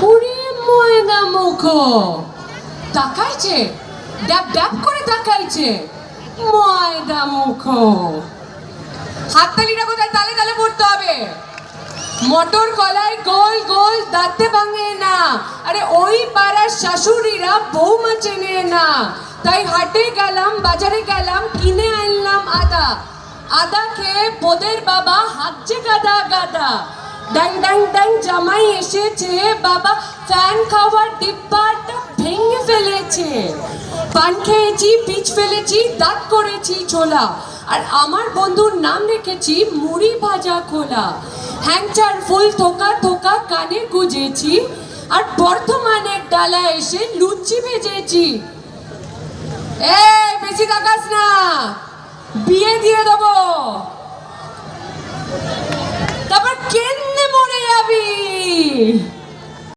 ওরে ময়না মুখো তাকাইছে, ড্যাব ড্যাব করে তাকাইছে ময়দা মুখো। হাততালিটা কোথায়? তালে তালে পড়তে হবে। মটর কলাই গোল গোল দাঁতে ভাঙে না, আরে ওই পাড়ার শাশুড়িরা বৌমা চেনে না। তাই হাটে গেলাম, বাজারে গেলাম, কিনে আনলাম আদা। আদা খেয়ে বোদের বাবা হাঁকছে গাদা গাদা। ড্যাং ড্যাং ড্যাং জামাই এসেছে, বাবা ফ্যান খাওয়ার ডিব্বাটা ভেঙে ফেলেছে। পান খেয়েছি, পিচ ফেলেছি, দাঁত করেছি ছোলা, আর আমার বন্ধুর নাম রেখেছি মুড়ি ভাজা খোলা। হ্যাংচার ফুল থোকা থোকা কানে গুজেছি, আর বর্ধমানের ডালা এসে লুচি ভেজেছি। বেশি তাকাস না, বিয়ে দিয়ে দেবো, তারপর কেন্নে মরে যাবি।